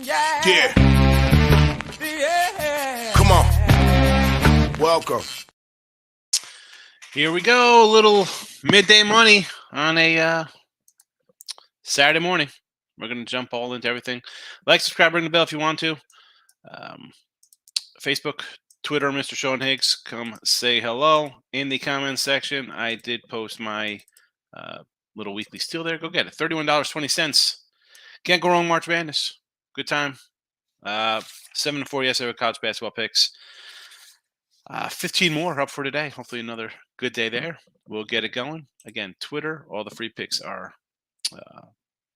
Yeah. Come on. Welcome. Here we go. A little midday money on a Saturday morning. We're going to jump all into everything. Like, subscribe, ring the bell if you want to. Facebook, Twitter, Mr. Sean Higgs. Come say hello in the comments section. I did post my little weekly steal there. Go get it. $31.20. Can't go wrong, March Madness. Good time. 7-4 yesterday with college basketball picks. 15 more up for today. Hopefully another good day there. We'll get it going. Again, Twitter, all the free picks are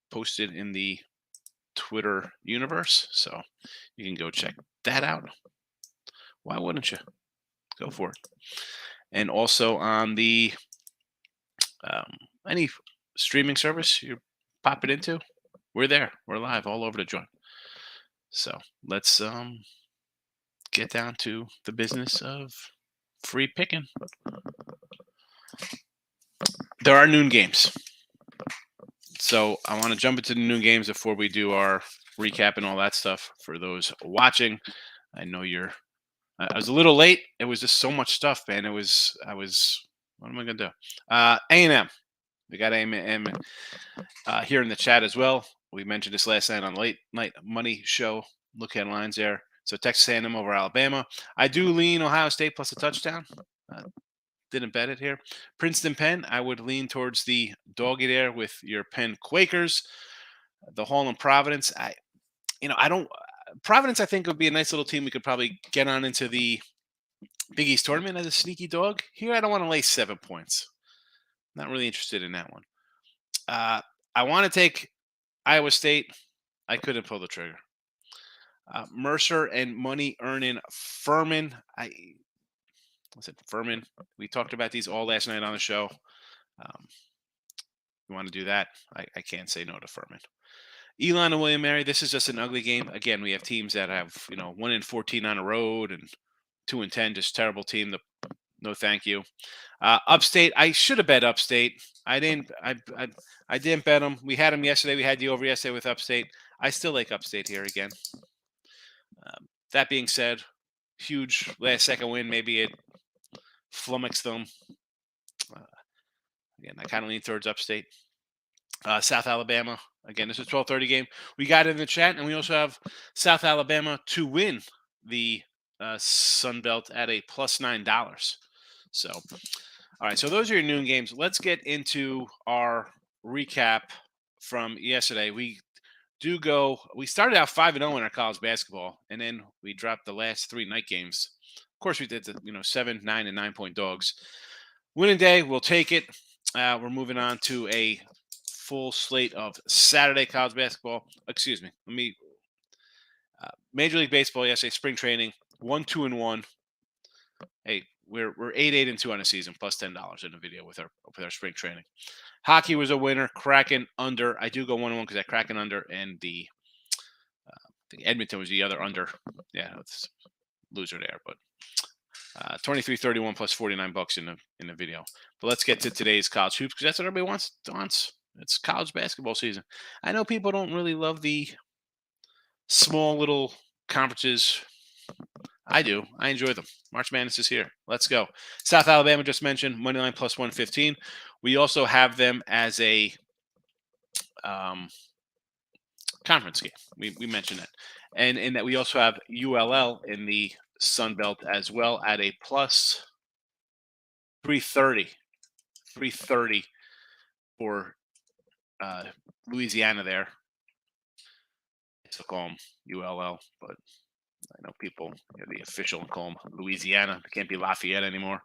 posted in the Twitter universe. So you can go check that out. Why wouldn't you? Go for it. And also on the any streaming service you pop it into, we're there. We're live all over the joint. So let's get down to the business of free picking. There are noon games. So I want to jump into the noon games before we do our recap and all that stuff. For those watching, I know I was a little late. It was just so much stuff, man. What am I going to do? A&M. We got A&M here in the chat as well. We mentioned this last night on Late Night Money Show. Look at lines there. So Texas A&M over Alabama. I do lean Ohio State plus a touchdown. Didn't bet it here. Princeton Penn, I would lean towards the doggy there with your Penn Quakers. The Hall and Providence, Providence, I think, would be a nice little team we could probably get on into the Big East tournament as a sneaky dog. Here, I don't want to lay 7 points. Not really interested in that one. I want to take Iowa State. I couldn't pull the trigger. Mercer and money earning Furman. Furman. We talked about these all last night on the show. You want to do that? I can't say no to Furman. Elon and William Mary. This is just an ugly game. Again, we have teams that have 1-14 on the road and 2-10, just terrible team. No, thank you. Upstate. I should have bet Upstate. I didn't bet them. We had them yesterday. We had the over yesterday with Upstate. I still like Upstate here again. That being said, huge last second win. Maybe it flummoxed them. Again, I kind of lean towards Upstate. South Alabama. Again, this is a 12:30 game. We got it in the chat, and we also have South Alabama to win the Sun Belt at a plus $9. So, all right. So those are your noon games. Let's get into our recap from yesterday. We started out 5-0 in our college basketball, and then we dropped the last 3 night games. Of course, we did the 7, 9, and 9-point dogs. Winning day, we'll take it. We're moving on to a full slate of Saturday college basketball. Excuse me. Major League Baseball yesterday, spring training, 1-2-1. Hey, we're 8-8-2 on the season, plus $10 in the video with our spring training. Hockey was a winner. Kraken under. I do go 1-1 because I Kraken under, and the Edmonton was the other under. Yeah, it's loser there, but 23-31 plus $49 in the video. But let's get to today's college hoops because that's what everybody wants. It's college basketball season. I know people don't really love the small little conferences. I do. I enjoy them. March Madness is here. Let's go. South Alabama, just mentioned, moneyline plus 115. We also have them as a conference game. We mentioned that. And in that we also have ULL in the Sun Belt as well at a plus 330. 330 for Louisiana there. I still call them ULL, but I know people, the official call them Louisiana. It can't be Lafayette anymore.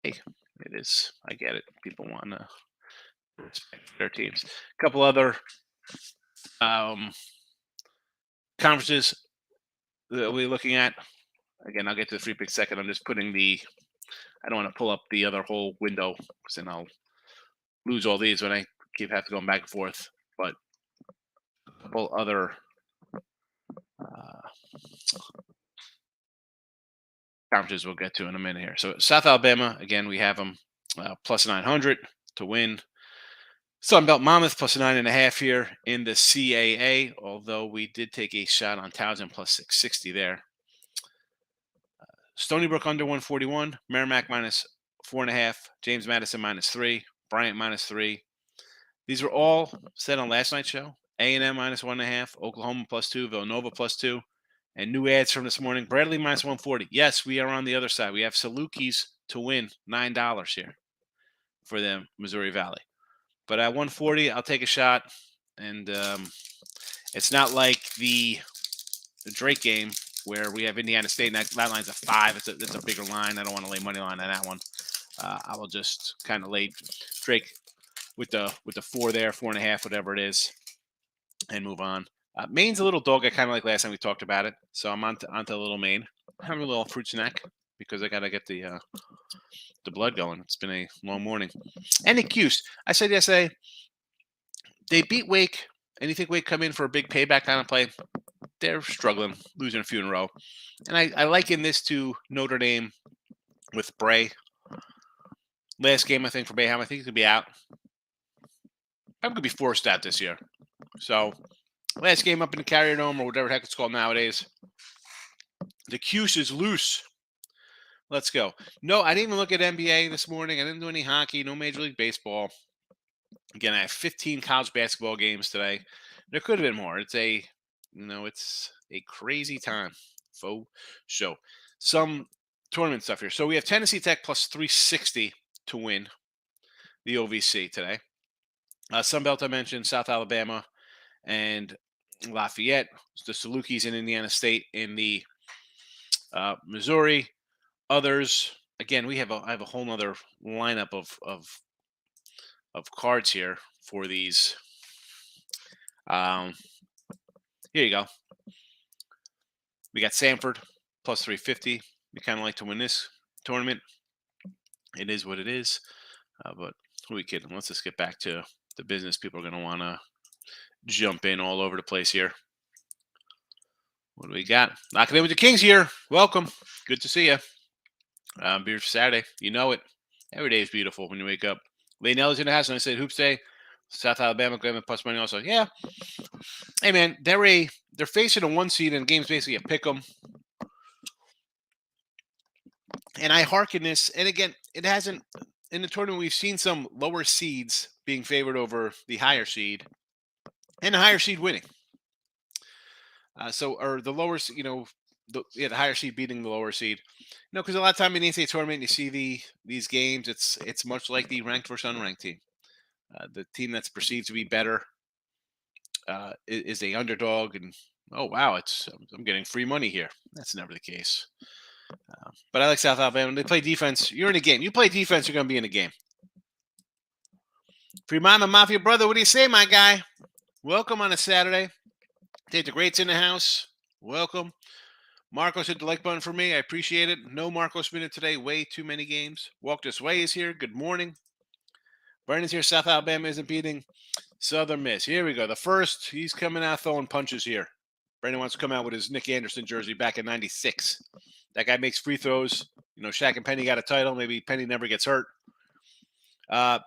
Hey, it is. I get it. People want to respect their teams. A couple other conferences that we're looking at. Again, I'll get to the free pick second. I'm just putting I don't want to pull up the other whole window because then I'll lose all these when I keep having to go back and forth. But a couple other conferences we'll get to in a minute here. So South Alabama, again, we have them plus 900 to win. Sunbelt Monmouth plus 9.5 here in the CAA, although we did take a shot on Townsend plus 660 there. Stony Brook under 141, Merrimack minus 4.5, James Madison minus 3, Bryant minus 3. These were all set on last night's show. A&M minus 1.5, Oklahoma plus 2, Villanova plus 2, and new ads from this morning. Bradley minus 140. Yes, we are on the other side. We have Salukis to win $9 here for them, Missouri Valley. But at 140, I'll take a shot. And it's not like the Drake game where we have Indiana State, and that line's a 5. It's a bigger line. I don't want to lay money line on that one. I will just kind of lay Drake with the 4 there, 4.5, whatever it is, and move on. Maine's a little dog. I kind of like last time we talked about it, so I'm onto a little Maine. Having a little fruit snack because I gotta get the blood going. It's been a long morning. And the Cuse. I said yesterday they beat Wake, and you think Wake come in for a big payback kind of play? They're struggling, losing a few in a row. And I liken this to Notre Dame with Bray. Last game, I think, for Bayham. I think he's going to be out. I'm going to be forced out this year. So, last game up in the Carrier Dome or whatever the heck it's called nowadays. The Cuse is loose. Let's go. No, I didn't even look at NBA this morning. I didn't do any hockey, no Major League Baseball. Again, I have 15 college basketball games today. There could have been more. It's a crazy time. Faux show. Some tournament stuff here. So we have Tennessee Tech plus 360 to win the OVC today. Sunbelt I mentioned, South Alabama and Lafayette. The Salukis in Indiana State in the Missouri. Others, again, I have a whole nother lineup of cards here for these. Here you go. We got Sanford plus 350. We kind of like to win this tournament. It is what it is. But who are we kidding? Let's just get back to the business. People are going to want to jump in all over the place here. What do we got? Locking in with the Kings here. Welcome. Good to see you. Beautiful Saturday. You know it. Every day is beautiful when you wake up. Leonel's in the house, and I said, Hoops Day. South Alabama going to plus money also. Yeah. Hey, man, they're facing a 1 seed, and the game's basically a pick 'em. And I hearken this, and again, it hasn't in the tournament. We've seen some lower seeds being favored over the higher seed, and the higher seed winning. Or the lower, the higher seed beating the lower seed. Because a lot of time in the NCAA tournament, you see these games. It's much like the ranked versus unranked team. The team that's perceived to be better is a underdog, and oh wow, I'm getting free money here. That's never the case. But I like South Alabama. They play defense. You're in a game. You play defense, you're going to be in a game. Fremont, Mafia brother, what do you say, my guy? Welcome on a Saturday. Take the greats in the house. Welcome. Marcos hit the like button for me. I appreciate it. No Marcos minute today. Way too many games. Walk This Way is here. Good morning. Brandon's here. South Alabama isn't beating Southern Miss. Here we go. The first, he's coming out throwing punches here. Brandon wants to come out with his Nick Anderson jersey back in 96. That guy makes free throws. Shaq and Penny got a title. Maybe Penny never gets hurt. South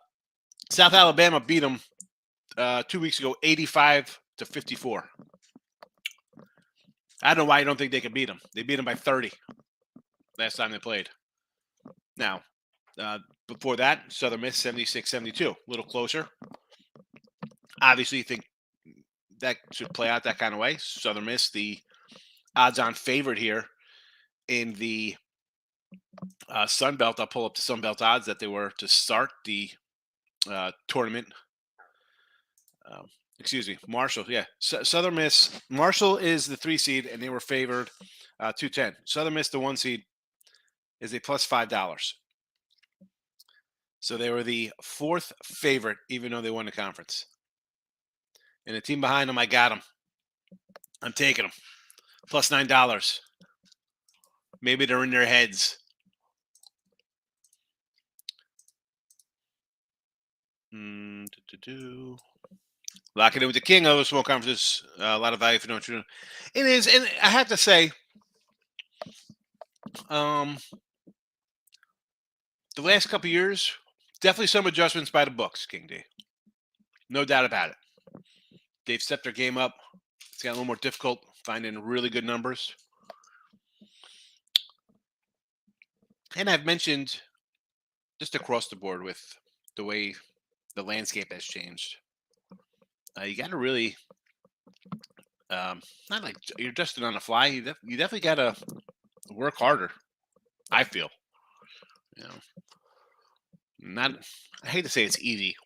Alabama beat them 2 weeks ago, 85-54. I don't know why you don't think they could beat them. They beat them by 30 last time they played. Now, before that, Southern Miss 76-72, a little closer. Obviously, you think that should play out that kind of way. Southern Miss, the odds-on favorite here in the Sun Belt. I'll pull up the Sun Belt odds that they were to start the tournament. Marshall. Yeah, Southern Miss. Marshall is the 3 seed, and they were favored 210. Southern Miss, the 1 seed, is a plus $5. So they were the 4th favorite, even though they won the conference. And the team behind them, I got them. I'm taking them. Plus $9. Maybe they're in their heads. Locking in with the King. Other small conferences, a lot of value for no true. It is, and I have to say, the last couple of years, definitely some adjustments by the books, King D. No doubt about it. They've stepped their game up. It's got a little more difficult finding really good numbers. And I've mentioned just across the board with the way the landscape has changed. You got to really, not like you're adjusting on the fly. You definitely got to work harder. I feel, you know, not. I hate to say it's easy,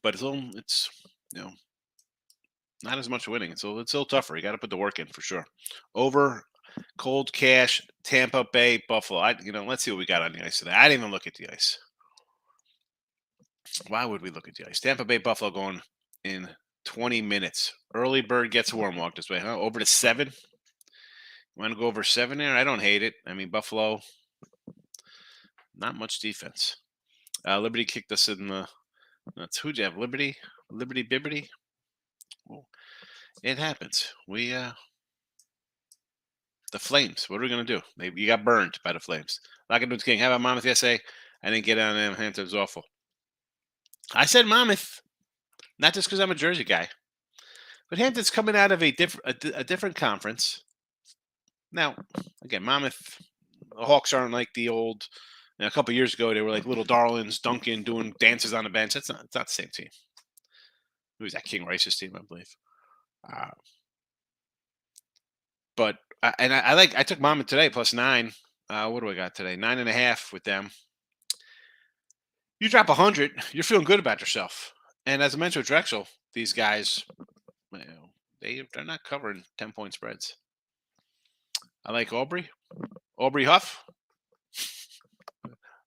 but it's you know not as much winning. It's still tougher. You got to put the work in for sure. Over cold cash, Tampa Bay, Buffalo. Let's see what we got on the ice today. I didn't even look at the ice. Why would we look at the ice? Tampa Bay, Buffalo going in 20 minutes. Early bird gets a warm walk this way, huh? Over to 7. Want to go over 7 there? I don't hate it. I mean, Buffalo, not much defense. Liberty kicked us in the. Who'd you have? Liberty Bibbity. Well, it happens. The Flames. What are we gonna do? Maybe you got burned by the Flames. Like I do King. How about Monmouth yesterday? I didn't get on them. Hampton was awful. I said Monmouth, not just because I'm a Jersey guy, but Hampton's coming out of a different conference. Now, again, Monmouth, the Hawks aren't like the old. A couple years ago, they were like little darlings, Duncan doing dances on the bench. It's not the same team. Who was that? King Rice's team, I believe. But I took Monmouth today plus 9. What do I got today? 9.5 with them. You drop 100, you're feeling good about yourself. And as I mentioned with Drexel, these guys, they're not covering 10-point spreads. I like Aubrey Huff.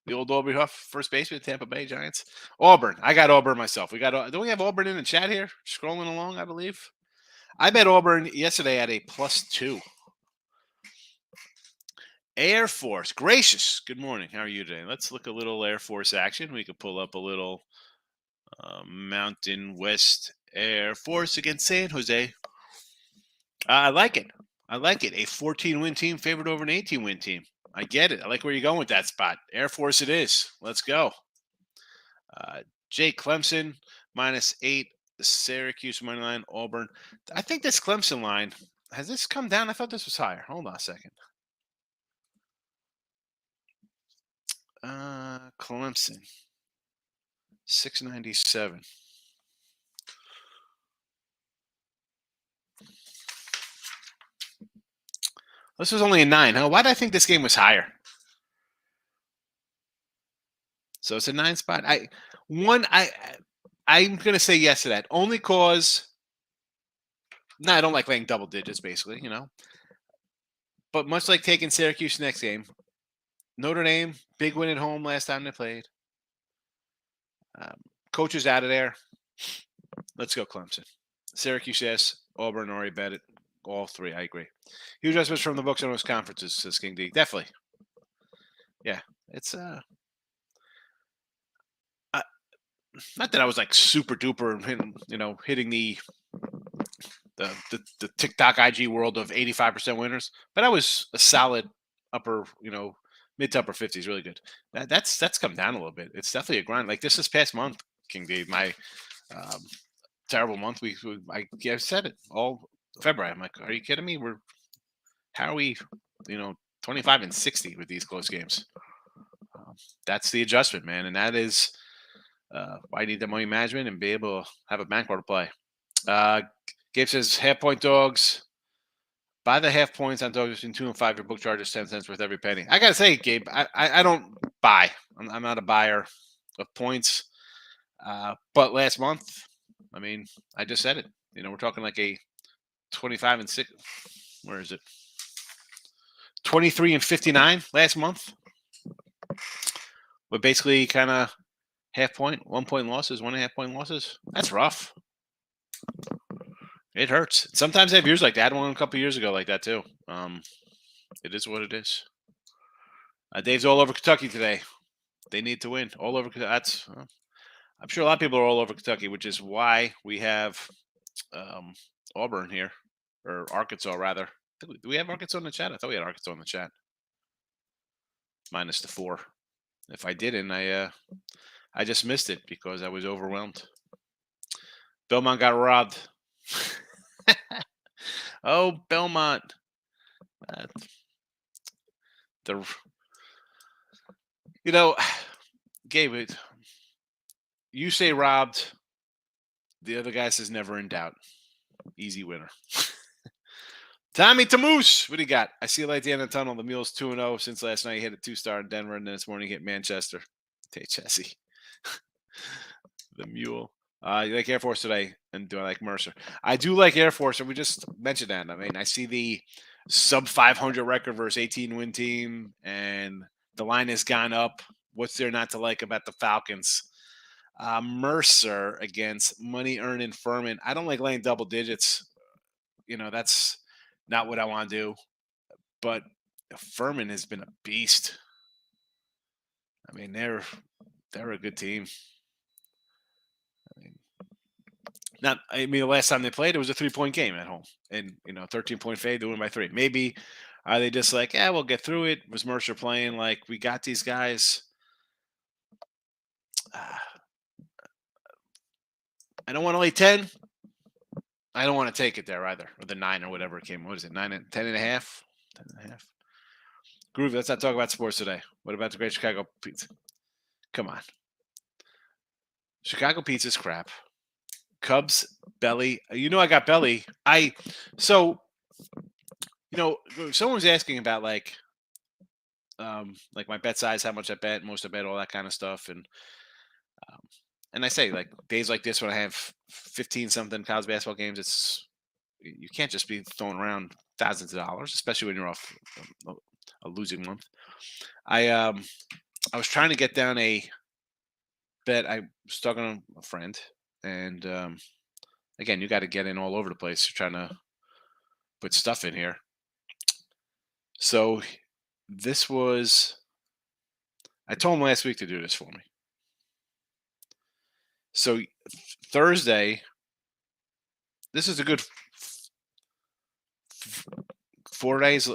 The old Aubrey Huff, first baseman, Tampa Bay Giants. Auburn. I got Auburn myself. Do we have Auburn in the chat here? Scrolling along, I believe. I bet Auburn yesterday at a +2. Air Force. Gracious. Good morning. How are you today? Let's look a little Air Force action. We could pull up a little Mountain West Air Force against San Jose. I like it. A 14-win team favored over an 18-win team. I get it. I like where you're going with that spot. Air Force it is. Let's go. Jake Clemson, -8. The Syracuse money line, Auburn. I think this Clemson line, has this come down? I thought this was higher. Hold on a second. Clemson, 697. This was only a 9, huh? Why did I think this game was higher? So it's a 9 spot. I'm gonna say yes to that. Only cause I don't like laying double digits, basically, But much like taking Syracuse next game, Notre Dame, big win at home last time they played. Coach is out of there. Let's go Clemson. Syracuse, yes. Auburn, already bet it. All 3, I agree. Huge estimates from the books on those conferences, says King D. Definitely. Yeah, it's not that I was like super duper hitting the TikTok IG world of 85% winners, but I was a solid upper, mid to upper 50s, really good. That's come down a little bit. It's definitely a grind. Like this past month, King D, my terrible month. I said it all February. I'm like, are you kidding me? How are we, 25-60 with these close games? That's the adjustment, man, and that is why you need the money management and be able to have a bankroll to play. Gabe says half-point dogs. Buy the half points on dogs between 2 and 5. Your book charges 10 cents worth every penny. I gotta say, Gabe, I don't buy. I'm not a buyer of points. But last month, I mean, I just said it. We're talking like a 25-6. Where is it? 23-59 last month. But basically, kind of half point, 1 point losses, 1.5 point losses. That's rough. It hurts. Sometimes I have years like that. I had one a couple years ago like that too. It is what it is. Dave's all over Kentucky today. They need to win. All over. I'm sure a lot of people are all over Kentucky, which is why we have Auburn here, or Arkansas rather. Do we have Arkansas in the chat? I thought we had Arkansas in the chat. -4. If I didn't, I just missed it because I was overwhelmed. Belmont got robbed. Oh, Belmont. Uh, the you know, Gabe, you say robbed. The other guy says never in doubt. Easy winner. Tommy Tamoose, what do you got? I see a light at the end of the tunnel. The Mule's 2-0 since last night. He hit a 2-star in Denver, and then this morning he hit Manchester. Hey, Jesse. The Mule. You like Air Force today, and do I like Mercer? I do like Air Force, and we just mentioned that. I mean, I see the sub 500 record versus 18 win team, and the line has gone up. What's there not to like about the Falcons? Mercer against money earning Furman. I don't like laying double digits. That's not what I want to do. But Furman has been a beast. I mean, they're a good team. The last time they played, it was a 3-point game at home, and 13-point fade, they win by 3. Maybe are they just like, yeah, we'll get through it? Was Mercer playing like we got these guys? I don't want to lay 10. I don't want to take it there either, or the 9 or whatever it came. What is it? 9 and 10 and a half. 10 and a half. Groovy, let's not talk about sports today. What about the Great Chicago Pizza? Come on. Chicago Pizza's crap. Cubs, belly. I got belly. Someone was asking about like my bet size, how much I bet, most I bet, all that kind of stuff. And I say, like, days like this when I have 15 something college basketball games, you can't just be throwing around thousands of dollars, especially when you're off a losing month. I was trying to get down a bet. I was talking to a friend, and again, you got to get in all over the place. You're trying to put stuff in here. So I told him last week to do this for me. So Thursday, this is a good 4 days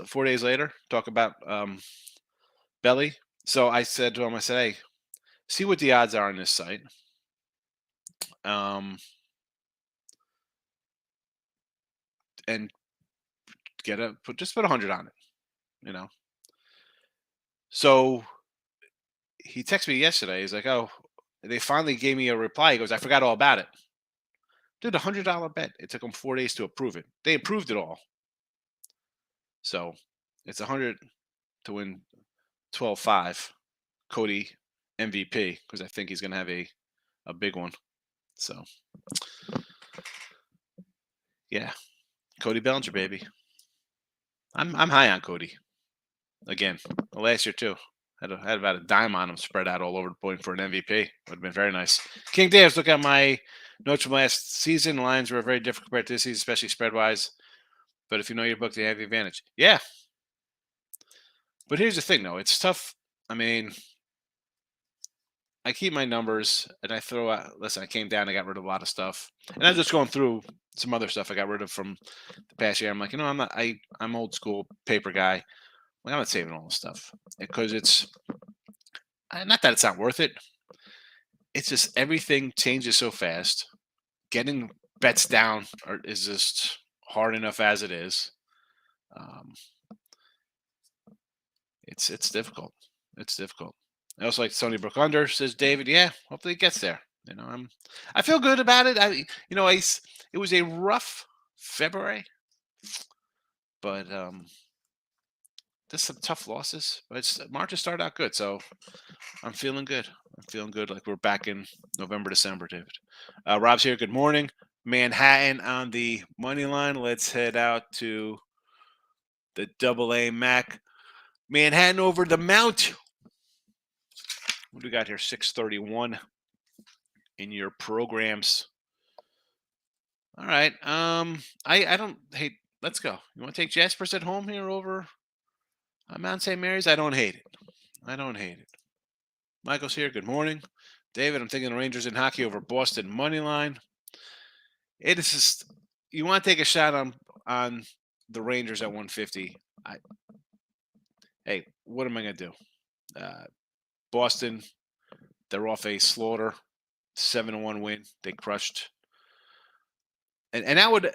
later, talk about belly. So I said to him, hey, see what the odds are on this site. And just put 100 on it, So he texted me yesterday. He's like, oh, they finally gave me a reply. He goes, I forgot all about it. Dude, $100 bet. It took them 4 days to approve it. They approved it all. So it's 100 to win 12-5. Cody MVP, because I think he's going to have a big one. So, yeah. Cody Bellinger, baby. I'm high on Cody. Again, last year too. Had about a dime on him spread out all over the point for an MVP. Would have been very nice. King Davis, look at my notes from last season. The lines were very different compared to this season, especially spread-wise. But if you know your book, they have the advantage. Yeah. But here's the thing, though. It's tough. I mean, I keep my numbers, and I throw out. Listen, I came down. I got rid of a lot of stuff. And I'm just going through some other stuff I got rid of from the past year. I'm like, I'm old school paper guy. I'm not saving all this stuff because it's not that it's not worth it. It's just everything changes so fast. Getting bets down is just hard enough as it is. It's difficult. It's difficult. I also like Stony Brook under, says David. Yeah, hopefully it gets there. I feel good about it. It was a rough February, but there's some tough losses. But March has started out good, so I'm feeling good. Like we're back in November, December, David. Rob's here. Good morning. Manhattan on the money line. Let's head out to the AA Mac. Manhattan over the Mount. What do we got here? 631 in your programs. All right. I don't hate. Let's go. You want to take Jaspers at home here over Mount St. Mary's? I don't hate it. Michael's here. Good morning. David, I'm thinking the Rangers in hockey over Boston money line. It is just, you want to take a shot on the Rangers at 150. Hey, what am I going to do? Boston, they're off a slaughter, 7-1 win. They crushed And that would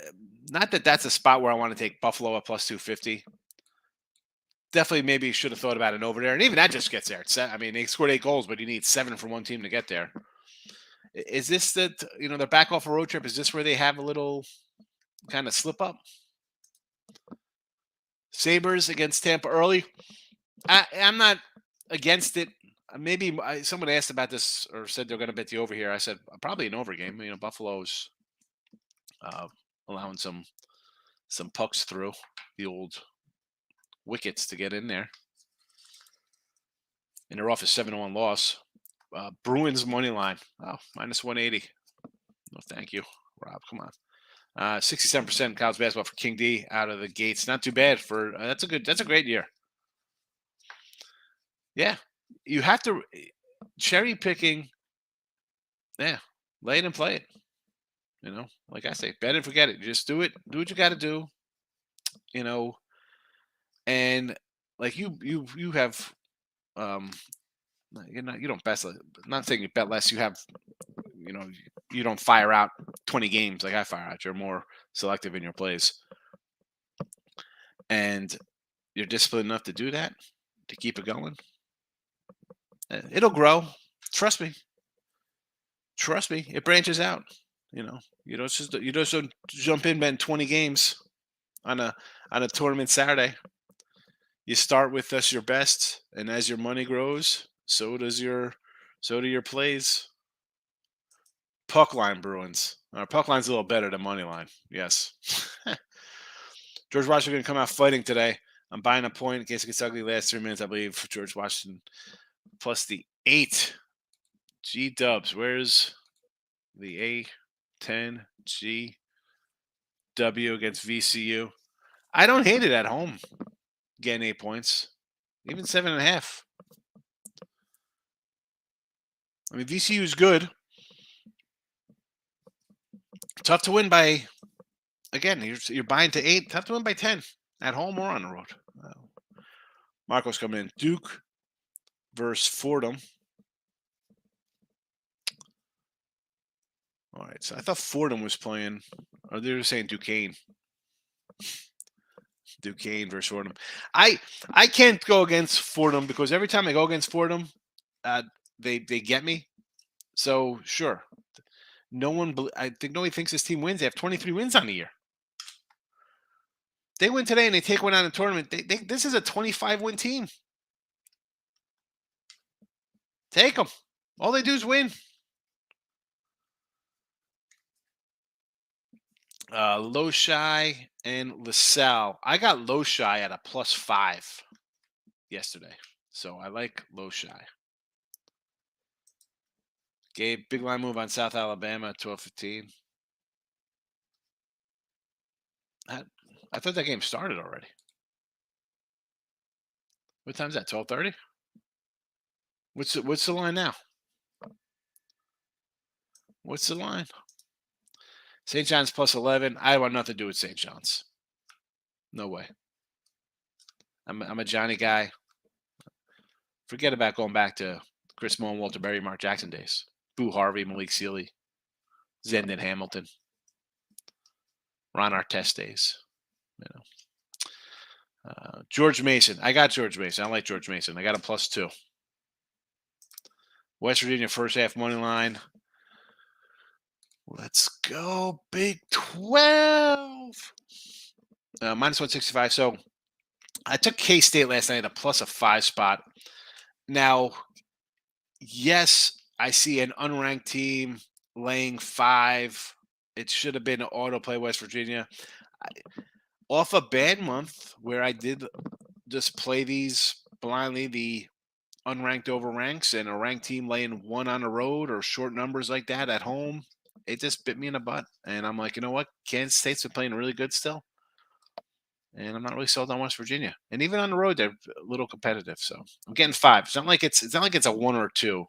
not that that's a spot where I want to take Buffalo at plus 250. Definitely, maybe should have thought about it over there, and even that just gets there. I mean, they scored 8 goals, but you need 7 from one team to get there. Is this they're back off a road trip? Is this where they have a little kind of slip up? Sabres against Tampa early. I'm not against it. Maybe someone asked about this or said they're going to bet the over here. I said probably an over game. Buffalo's uh, allowing some pucks through the old wickets to get in there, and they're off a 7-1 loss. Bruins money line. Oh, minus 180. No, thank you, Rob. Come on. 67% college basketball for King D out of the gates. Not too bad for that's a great year. Yeah, you have to cherry picking. Yeah, lay it and play it. Like I say, bet and forget it. Just do it. Do what you got to do. You know, and like you have you don't bet. Not saying you bet less. You have you know you don't fire out 20 games like I fire out. You're more selective in your plays, and you're disciplined enough to do that, to keep it going. It'll grow. Trust me. Trust me. It branches out. You just don't jump in betting 20 games on a tournament Saturday. You start with your best, and as your money grows, so do your plays. Puck line Bruins. Puck line's a little better than money line. Yes. George Washington going to come out fighting today. I'm buying a point in case it gets ugly last 3 minutes, I believe, for George Washington. Plus the 8. G dubs. Where's the A10 G W against VCU? I don't hate it at home. Getting 8 points. Even 7.5. I mean, VCU is good. Tough to win by, again, you're buying to 8. Tough to win by 10 at home or on the road. Marco's coming in. Duke versus Fordham. All right, so I thought Fordham was playing, or they were saying Duquesne. Duquesne versus Fordham. I can't go against Fordham because every time I go against Fordham, they get me. So sure, I think nobody thinks this team wins. They have 23 wins on the year. They win today and they take one out in the tournament. This is a 25-win team. Take them. All they do is win. Loshai and LaSalle. I got Loshai at a +5 yesterday. So I like Loshai. Gabe, big line move on South Alabama, 12-15. I thought that game started already. What time is that? 12:30? What's the line now? What's the line? St. John's +11. I want nothing to do with St. John's. No way. I'm a Johnny guy. Forget about going back to Chris Mullen, Walter Berry, Mark Jackson days. Boo Harvey, Malik Sealy, Zendon Hamilton, Ron Artest days. George Mason. I got George Mason. I like George Mason. I got a +2. West Virginia first half money line. Let's go Big 12. -165. So I took K-State last night at a +5 spot. Now, yes, I see an unranked team laying 5. It should have been an autoplay West Virginia. Off a bad month where I did just play these blindly, the unranked over ranks, and a ranked team laying 1 on the road or short numbers like that at home, it just bit me in the butt. And I'm like, you know what? Kansas State's been playing really good still. And I'm not really sold on West Virginia. And even on the road, they're a little competitive. So I'm getting 5. It's not like it's a 1 or 2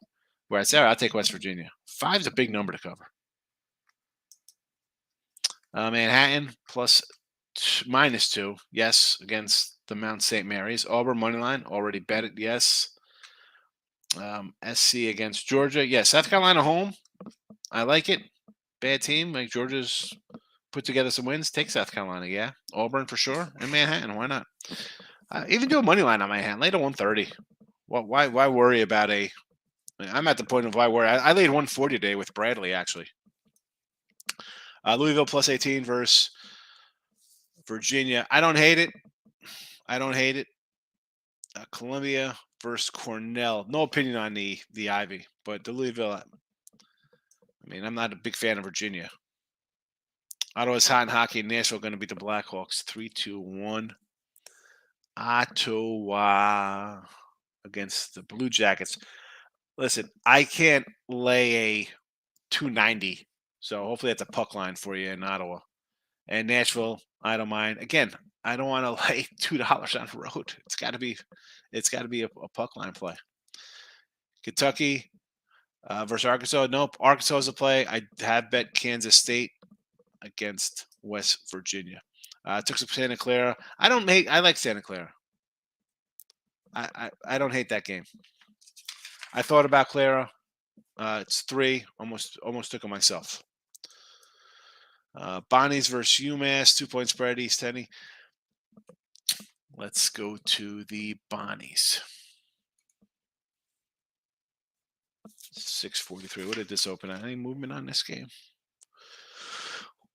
where I say, all right, I'll take West Virginia. 5 is a big number to cover. Manhattan -2. Yes, against the Mount St. Mary's. Auburn moneyline, already bet it. Yes. SC against Georgia. Yes. South Carolina home. I like it. Bad team. Like Georgia's put together some wins, take South Carolina. Yeah, Auburn for sure, and Manhattan. Why not? Even do a money line on Manhattan. Lay to 130. Well, why worry about a? I'm at the point of why worry. I laid 140 today with Bradley actually. Louisville plus 18 versus Virginia. I don't hate it. Columbia versus Cornell. No opinion on the Ivy, but the Louisville. I mean, I'm not a big fan of Virginia. Ottawa's hot in hockey. Nashville going to beat the Blackhawks 3-2-1. Ottawa against the Blue Jackets. Listen, I can't lay a 290, so hopefully that's a puck line for you in Ottawa. And Nashville, I don't mind. Again, I don't want to lay $2 on the road. It's got to be a puck line play. Kentucky versus Arkansas. Nope, Arkansas is a play. I have bet Kansas State against West Virginia. Took some Santa Clara. I like Santa Clara. I don't hate that game. I thought about Clara. It's 3. Almost took it myself. Bonnie's versus UMass. 2-point spread. East Tenney. Let's go to the Bonnies. 643. What did this open at? Any movement on this game?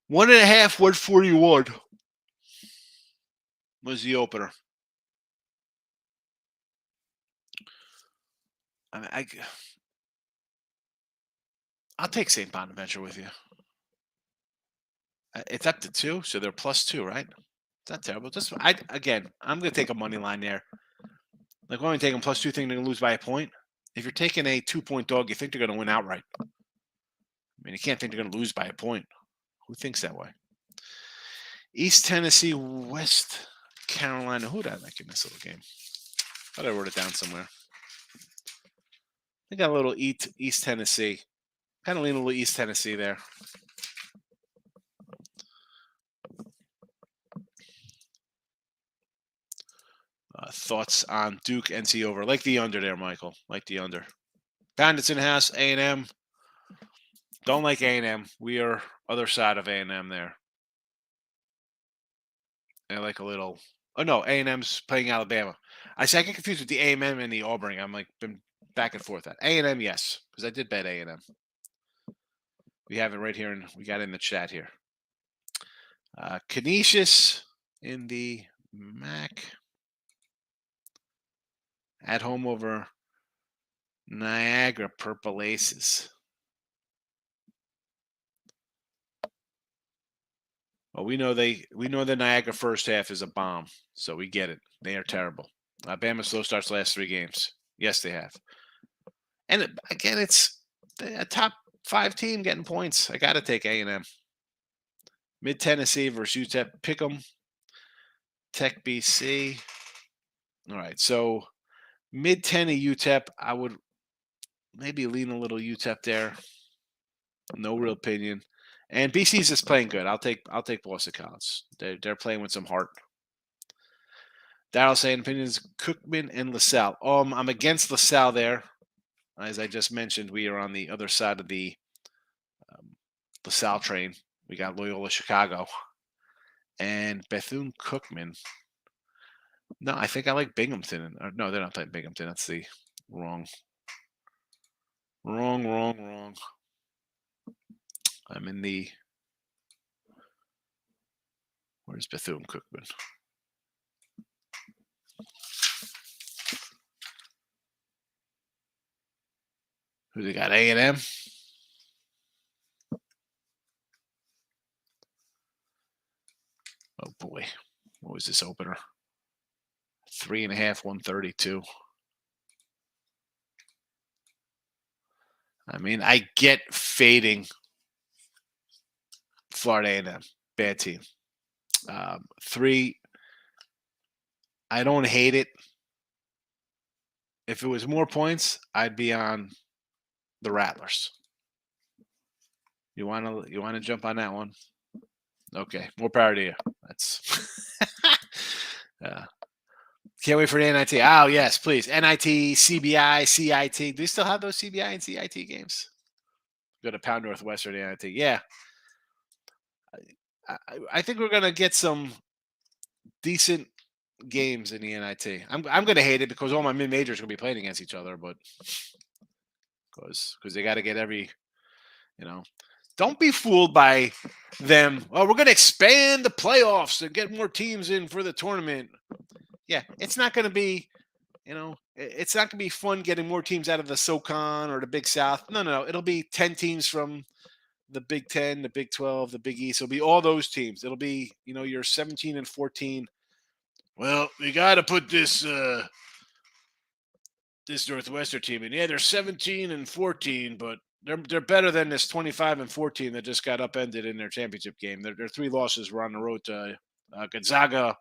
1.5, 141 was the opener. I'll take St. Bonaventure with you. It's up to 2, so they're +2, right? It's not terrible. I'm going to take a money line there. Like, when you take them +2, think they're going to lose by a point. If you're taking a 2-point dog, you think they're going to win outright. I mean, you can't think they're going to lose by a point. Who thinks that way? East Tennessee, West Carolina. Who did I like in this little game? I thought I wrote it down somewhere. I got a little East Tennessee. Kind of lean a little East Tennessee there. Thoughts on Duke NC over? Like the under there, Michael. Like the under. Bandits in the house. A&M. Don't like A&M. We are other side of A&M there. I like a little. Oh no, A&M's playing Alabama. I get confused with the A&M and the Auburn. I'm like been back and forth. At A&M, yes, because I did bet A&M. We have it right here, and we got it in the chat here. Canisius in the MAC. At home over Niagara Purple Aces. Well, we know the Niagara first half is a bomb, so we get it. They are terrible. Bama slow starts last 3 games. Yes, they have. And again, it's a top 5 team getting points. I got to take A&M. Mid Tennessee versus UTEP. Pick 'em. Tech BC. All right, so Mid Tennessee UTEP. I would maybe lean a little UTEP there. No real opinion. And BC's just playing good. I'll take Boston College. They're playing with some heart. Daryl saying opinions Cookman and LaSalle. I'm against LaSalle there. As I just mentioned, we are on the other side of the LaSalle train. We got Loyola Chicago and Bethune Cookman. No, I think I like Binghamton. No, they're not playing Binghamton. That's the wrong. I'm in the. Where's Bethune Cookman? Who they got? A&M. Oh boy, what was this opener? 3.5, 132. I mean, I get fading Florida A&M. Bad team. 3. I don't hate it. If it was more points, I'd be on the Rattlers. You want to jump on that one? Okay, more power to you. That's can't wait for the NIT. Oh yes, please. NIT, CBI, CIT. Do you still have those CBI and CIT games? Go to Pound Northwestern NIT. Yeah. I think we're gonna get some decent games in the NIT. I'm gonna hate it because all my mid majors are gonna be playing against each other, but because they got to get every you know. Don't be fooled by them. Oh, we're gonna expand the playoffs and get more teams in for the tournament. Yeah, it's not gonna be. It's not going to be fun getting more teams out of the SoCon or the Big South. No, no, no. It'll be 10 teams from the Big 10, the Big 12, the Big East. It'll be all those teams. It'll be, your 17 and 14. Well, we got to put this Northwestern team in. Yeah, they're 17 and 14, but they're better than this 25 and 14 that just got upended in their championship game. Their three losses were on the road to Gonzaga,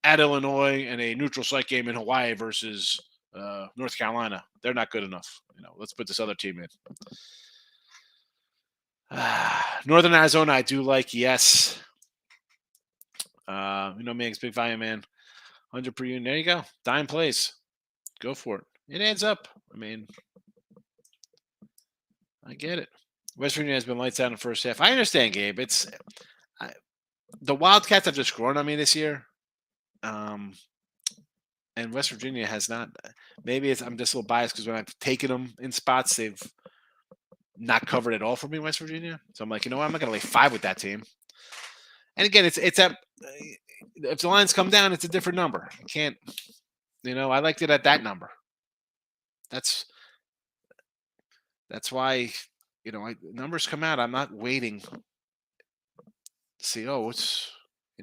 at Illinois, and a neutral site game in Hawaii versus North Carolina. They're not good enough. Let's put this other team in. Northern Arizona, I do like. Yes. Me, big volume man. 100 per unit. There you go. Dime plays. Go for it. It adds up. I get it. West Virginia has been lights out in the first half. I understand, Gabe. The Wildcats have just grown on me this year. And West Virginia has not. Maybe I'm just a little biased because when I've taken them in spots, they've not covered at all for me, West Virginia. So I'm like, I'm not going to lay 5 with that team. And again, it's at if the lines come down, it's a different number. I can't, I liked it at that number. That's why, numbers come out. I'm not waiting to see, what's,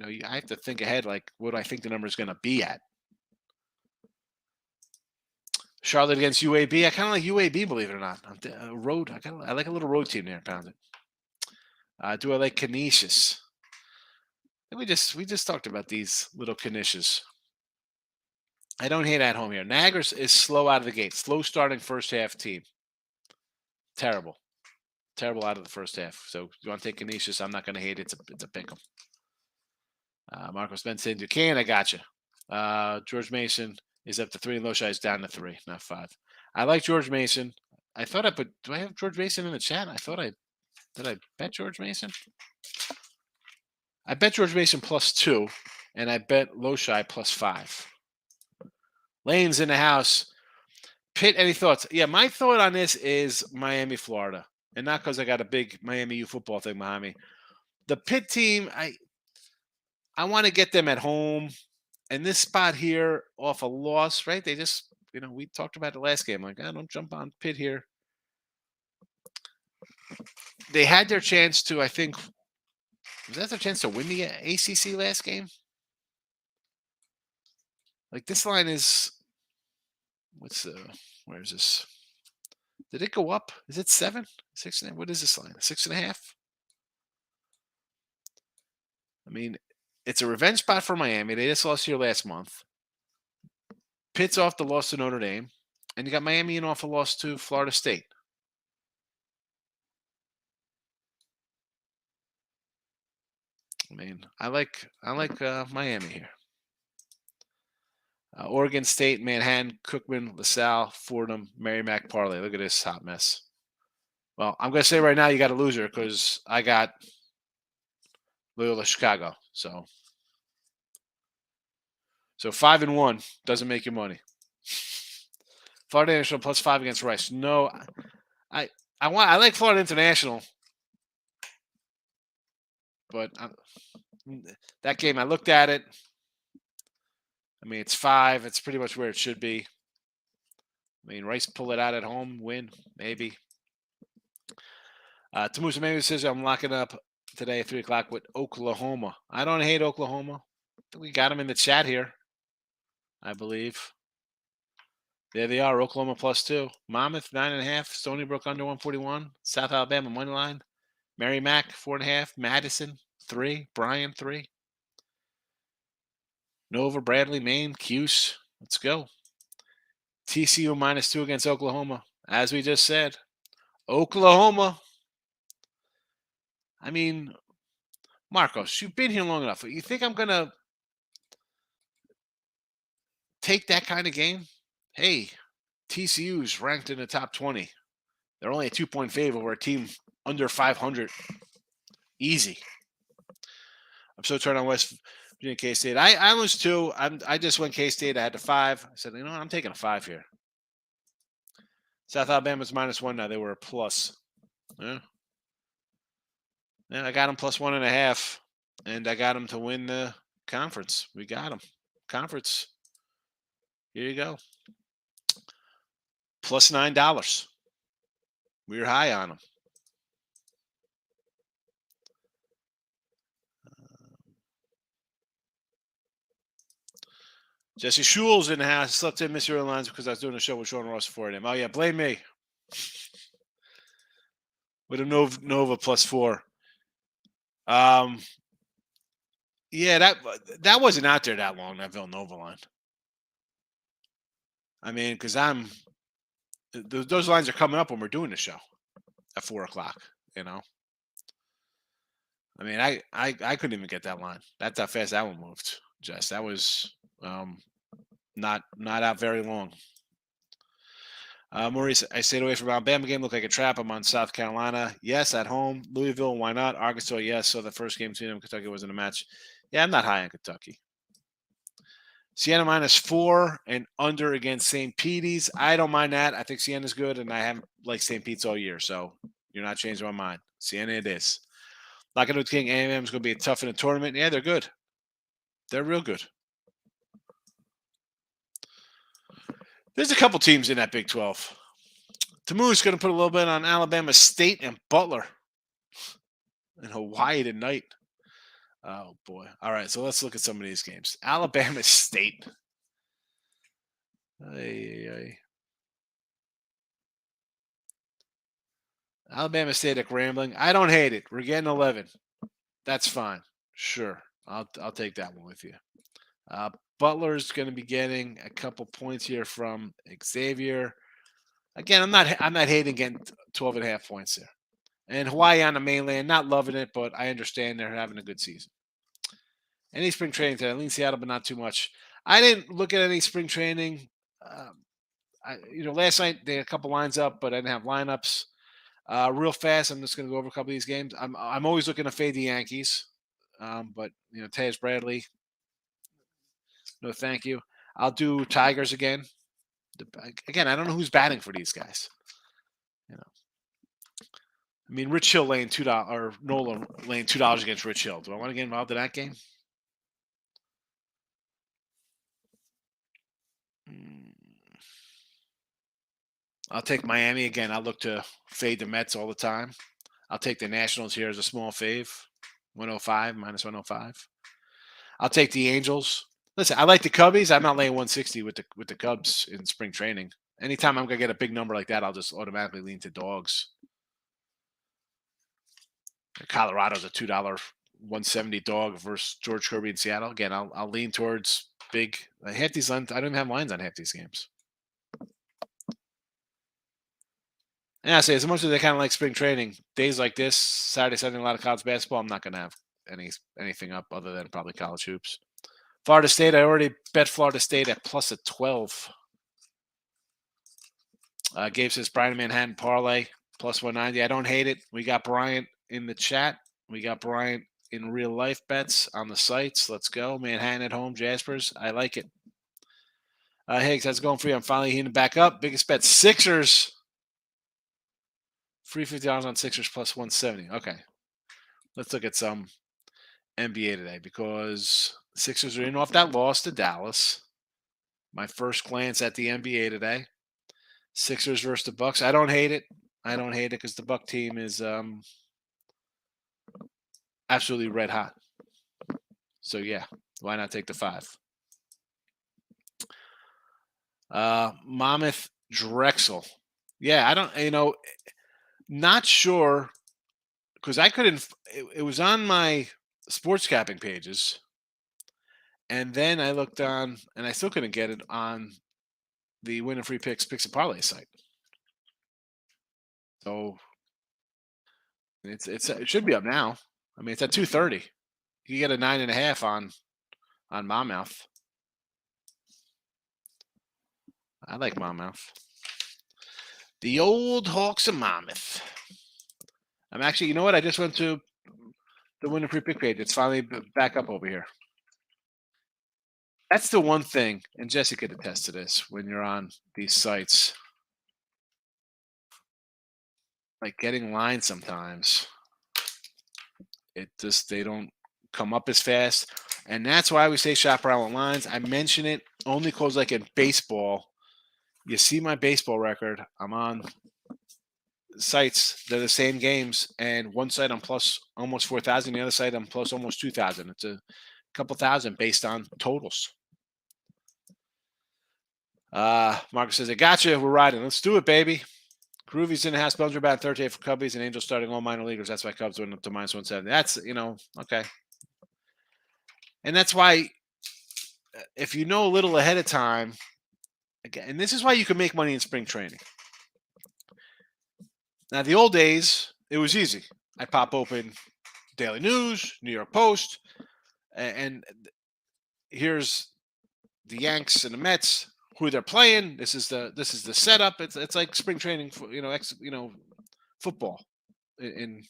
I have to think ahead, like, what do I think the number is going to be at? Charlotte against UAB. I kind of like UAB, believe it or not. Road. I like a little road team there. Pound it. Do I like Canisius? We just talked about these little Canisius. I don't hate at home here. Niagara is slow out of the gate. Slow starting first half team. Terrible out of the first half. So you want to take Canisius? I'm not going to hate it. It's a pick 'em. Marcos Benson Duquesne. I got you. George Mason is up to 3 and Loshai is down to 3, not 5. I like George Mason. I thought do I have George Mason in the chat? Did I bet George Mason? I bet George Mason +2, and I bet Loshai +5. Lane's in the house. Pitt, any thoughts? Yeah, my thought on this is Miami, Florida. And not because I got a big Miami U football thing behind me. The Pitt team, I want to get them at home. And this spot here off a loss, right? They just, we talked about the last game. Like, don't jump on Pitt here. They had their chance to, I think, was that their chance to win the ACC last game? Like, this line is, where is this? Did it go up? Is it 7? 6? What is this line? 6.5? It's a revenge spot for Miami. They just lost here last month. Pitt's off the loss to Notre Dame. And you got Miami in off a loss to Florida State. I like Miami here. Oregon State, Manhattan, Cookman, LaSalle, Fordham, Merrimack, Parlay. Look at this hot mess. Well, I'm going to say right now you got a loser because I got Loyola Chicago. So 5 and 1 doesn't make you money. Florida International +5 against Rice. No, I like Florida International, but that game I looked at it. It's 5. It's pretty much where it should be. Rice pull it out at home, win maybe. Tamusa maybe says I'm locking up today at 3:00 with Oklahoma. I don't hate Oklahoma. I think we got them in the chat here, I believe. There they are, Oklahoma +2. Monmouth 9.5. Stony Brook under 141. South Alabama money line. Merrimack 4.5. Madison 3. Bryan 3. Nova, Bradley, Maine, Cuse. Let's go. TCU -2 against Oklahoma. As we just said, Oklahoma. Marcos, you've been here long enough. You think I'm going to take that kind of game? Hey, TCU's ranked in the top 20. They're only a 2-point favorite over a team under 500. Easy. I'm so turned on West Virginia K State. I was too. I just went K State. I had the 5. I said, you know what? I'm taking a 5 here. South Alabama's -1 now. They were a plus. Yeah. Yeah, I got them +1.5, and I got them to win the conference. We got them. Conference. Here you go. +$9. We were high on them. Jesse Schul's in the house. Slept in Mr. Airlines because I was doing a show with Sean Ross before him. Oh, yeah, blame me. With a Nova +4. Yeah, that wasn't out there that long, that Villanova line. I mean, because those lines are coming up when we're doing the show at 4:00. You know, I mean, I couldn't even get that line. That's how fast that one moved. Just that was not out very long. Maurice, I stayed away from Alabama game. Looked like a trap. I'm on South Carolina. Yes, at home. Louisville, why not? Arkansas, yes. So the first game between them, Kentucky wasn't a match. Yeah, I'm not high on Kentucky. Siena -4 and under against St. Pete's. I don't mind that. I think Siena's good, and I haven't liked St. Pete's all year, so you're not changing my mind. Siena it is. Not going to King. A&M is going to be tough in the tournament. Yeah, they're good. They're real good. There's a couple teams in that Big 12. Tamu's going to put a little bit on Alabama State and Butler in Hawaii tonight. Oh, boy. All right, so let's look at some of these games. Alabama State. Alabama State at Grambling. I don't hate it. We're getting 11. That's fine. Sure. I'll take that one with you. Butler's going to be getting a couple points here from Xavier. Again, I'm not hating getting 12.5 points there. And Hawaii on the mainland, not loving it, but I understand they're having a good season. Any spring training today? I lean Seattle, but not too much. I didn't look at any spring training. Last night they had a couple lines up, but I didn't have lineups. Real fast, I'm just going to go over a couple of these games. I'm always looking to fade the Yankees, but Tejas Bradley. No, thank you. I'll do Tigers again. Again, I don't know who's batting for these guys. I mean, Rich Hill laying $2 or Nola laying $2 against Rich Hill. Do I want to get involved in that game? I'll take Miami again. I'll look to fade the Mets all the time. I'll take the Nationals here as a small fave. 105 -105. I'll take the Angels. Listen, I like the Cubbies. I'm not laying 160 with the Cubs in spring training. Anytime I'm gonna get a big number like that, I'll just automatically lean to dogs. Colorado's a $2 170 dog versus George Kirby in Seattle. Again, I'll lean towards big. Half these lines, I don't even have lines on half these games. And I say, as much as they kind of like spring training, days like this, Saturday, Sunday, a lot of college basketball, I'm not going to have anything up other than probably college hoops. Florida State, I already bet Florida State at +12. Gabe says Bryant Manhattan parlay +190. I don't hate it. We got Bryant in the chat. We got Bryant in real life bets on the sites. Let's go. Manhattan at home, Jaspers. I like it. Higgs, how's it going for you? I'm finally heating back up. Biggest bet, Sixers. Free $50 on Sixers +170. Okay. Let's look at some NBA today because Sixers are in off that loss to Dallas. My first glance at the NBA today. Sixers versus the Bucks. I don't hate it. Because the Buck team is absolutely red hot. So yeah, why not take the 5? Monmouth Drexel. Yeah, I don't. Not sure because I couldn't. It was on my sports capping pages, and then I looked on, and I still couldn't get it on the Win and Free Picks and Parlay site. So it should be up now. I mean, it's at 2:30. You get a 9.5 on Monmouth. I like Monmouth. The old Hawks of Monmouth. I'm actually, you know what? I just went to the winner free pick page. It's finally back up over here. That's the one thing, and Jesse could attest to this when you're on these sites. Like getting lines sometimes, they don't come up as fast, and that's why we say shop around with lines. I mention it only because, like in baseball, you see my baseball record. I'm on sites that are the same games, and one site I'm plus almost 4,000, the other site I'm plus almost 2,000. It's a couple thousand based on totals. Marcus says, I gotcha. We're riding. Let's do it, baby. Groovy's in the house. Belgium about 38 for Cubbies and Angels starting all minor leaguers. That's why Cubs went up to minus 170. That's, okay. And that's why if you know a little ahead of time, again, and this is why you can make money in spring training. Now, the old days, it was easy. I pop open Daily News, New York Post, and here's the Yanks and the Mets, who they're playing. This is the setup. It's like spring training for football in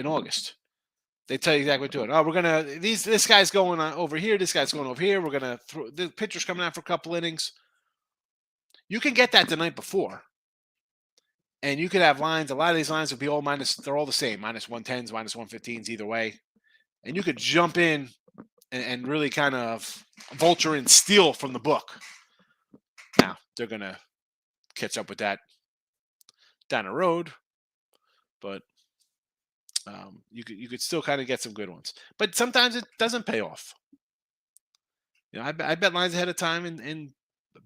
August. They tell you exactly what to do. Oh, we're gonna this guy's going over here. This guy's going over here. We're gonna throw the pitcher's coming out for a couple innings. You can get that the night before, and you could have lines. A lot of these lines would be all minus. They're all the same, minus 110s, minus 115s, either way. And you could jump in and really kind of vulture and steal from the book. Now they're gonna catch up with that down the road, but you could still kind of get some good ones. But sometimes it doesn't pay off. I bet lines ahead of time in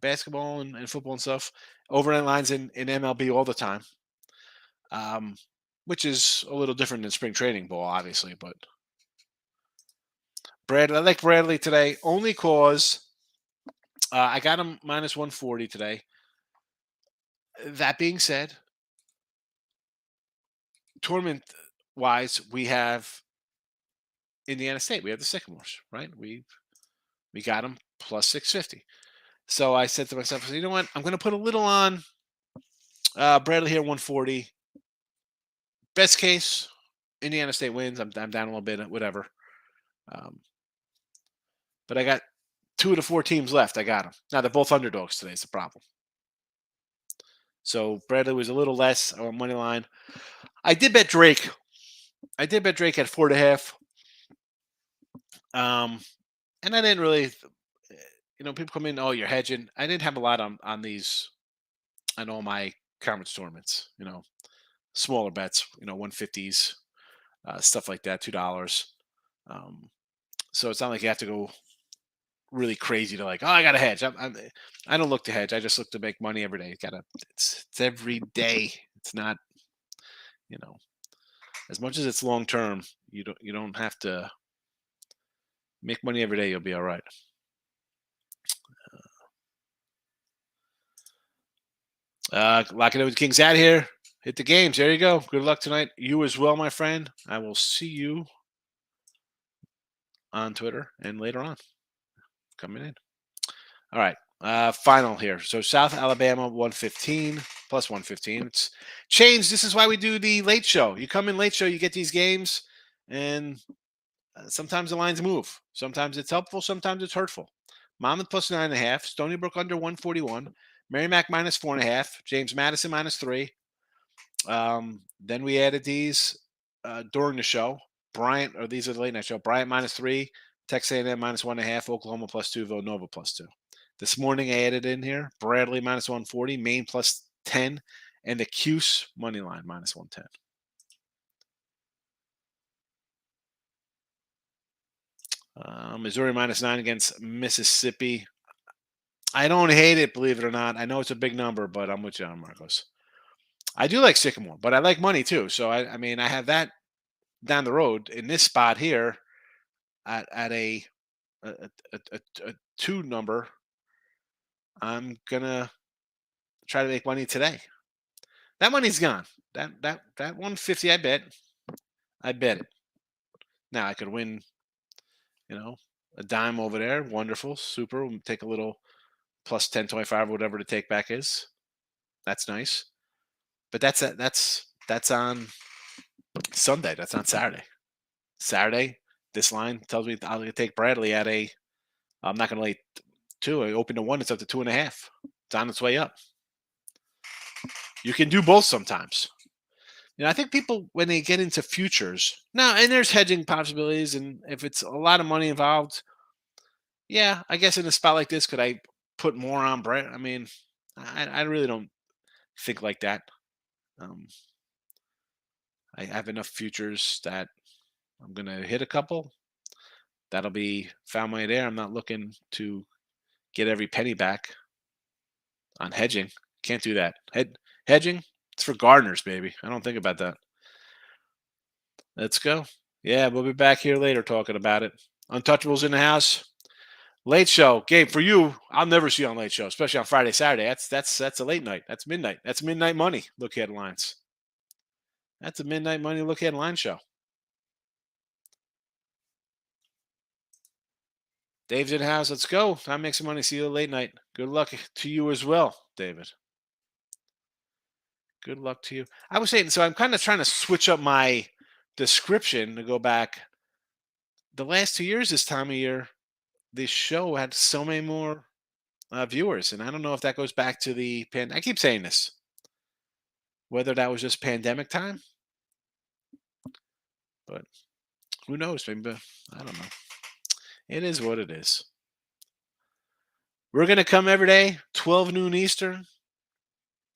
basketball and football and stuff. Overnight lines in MLB all the time, which is a little different than spring training ball, obviously. But I like Bradley today only cause I got him minus 140 today. That being said, tournament wise, we have Indiana State. We have the Sycamores, right? We got them plus 650. So I said to myself, you know what? I'm going to put a little on Bradley here, 140. Best case, Indiana State wins. I'm down a little bit, whatever. But I got 2 of the 4 teams left. I got them. Now they're both underdogs today. It's a problem. So Bradley was a little less on money line. I did bet Drake. At 4.5. And I didn't really, people come in, oh, you're hedging. I didn't have a lot on these, on all my conference tournaments, smaller bets, 150s, stuff like that, $2. So it's not like you have to go really crazy to like, oh, I got to hedge. I don't look to hedge. I just look to make money every day. It's every day. It's not, as much as it's long term, you don't have to make money every day. You'll be all right. Locking it with Kings out here. Hit the games. There you go. Good luck tonight. You as well, my friend. I will see you on Twitter and later on. Coming in. All right. Final here. So South Alabama 115 plus 115. It's changed. This is why we do the late show. You come in late show, you get these games, and sometimes the lines move. Sometimes it's helpful. Sometimes it's hurtful. Monmouth plus 9.5. Stony Brook under 141. Merrimack minus 4.5. James Madison minus 3. Then we added these during the show. Bryant, or these are the late night show. Bryant minus 3. Texas A&M minus 1.5. Oklahoma plus 2. Villanova plus 2. This morning I added in here Bradley minus 140. Maine plus 10. And the Cuse money line minus 110. Missouri minus 9 against Mississippi. I don't hate it, believe it or not. I know it's a big number, but I'm with you on Marcos. I do like Sycamore, but I like money too. So I have that down the road in this spot here at a 2 number. I'm gonna try to make money today. That money's gone. That 150, I bet it. Now I could win, a dime over there. Wonderful, super. We'll take a little plus 10, 25, whatever the take back is. That's nice. But that's on Sunday. That's not Saturday. Saturday, this line tells me I'm going to take Bradley at a. I'm not going to lay 2. I open to 1. It's up to 2.5. It's on its way up. You can do both sometimes. I think people, when they get into futures now, and there's hedging possibilities, and if it's a lot of money involved, yeah, I guess in a spot like this, could I put more on Brett? I mean, I really don't think like that. Um, I have enough futures that I'm going to hit a couple. That'll be found money there. I'm not looking to get every penny back on hedging. Can't do that. Hedging, it's for gardeners, baby. I don't think about that. Let's go. Yeah, we'll be back here later talking about it. Untouchables in the house. Late show, Gabe. For you, I'll never see you on late show, especially on Friday, Saturday. That's a late night. That's midnight. That's midnight money. Look headlines. That's a midnight money look headline show. Dave's in the house. Let's go. Time to make some money. See you late night. Good luck to you as well, David. Good luck to you. I was saying, so I'm kind of trying to switch up my description to go back. The last 2 years, this time of year, this show had so many more viewers, and I don't know if that goes back to the I keep saying this, whether that was just pandemic time, but who knows? Maybe I don't know. It is what it is. We're gonna come every day, 12 noon Eastern,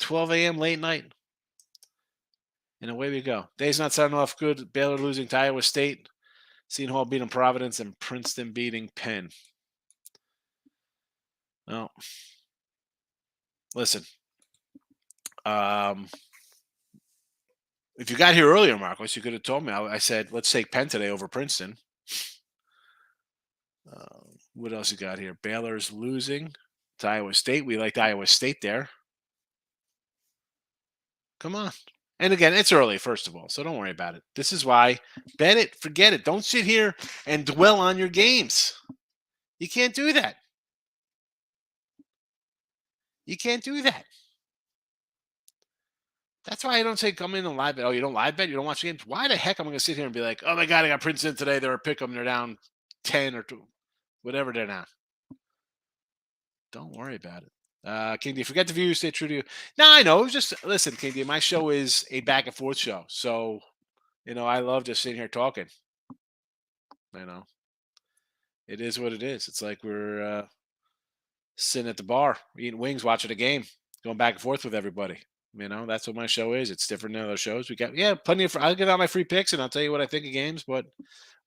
12 a.m. late night, and away we go. Day's not starting off good. Baylor losing to Iowa State, Seton Hall beating Providence, and Princeton beating Penn. Well, listen. If you got here earlier, Marcos, you could have told me. I said, let's take Penn today over Princeton. What else you got here? Baylor's losing to Iowa State. We liked Iowa State there. Come on. And again, it's early, first of all, so don't worry about it. This is why bet it, forget it. Don't sit here and dwell on your games. You can't do that. You can't do that. That's why I don't say come in and live bet. Oh, you don't live bet? You don't watch games? Why the heck am I going to sit here and be like, oh my God, I got Princeton today. They're a pick 'em. They're down 10 or 2, whatever they're now. Don't worry about it. King D, forget the view, stay true to you. No, I know. It was just, listen, King D, my show is a back and forth show. So, I love just sitting here talking. It is what it is. It's like we're sitting at the bar, eating wings, watching a game, going back and forth with everybody. That's what my show is. It's different than other shows. We got, plenty of, I'll give out my free picks and I'll tell you what I think of games, but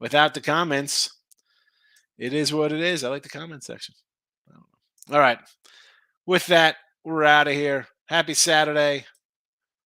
without the comments, it is what it is. I like the comment section. I don't know. All right. With that, we're out of here. Happy Saturday.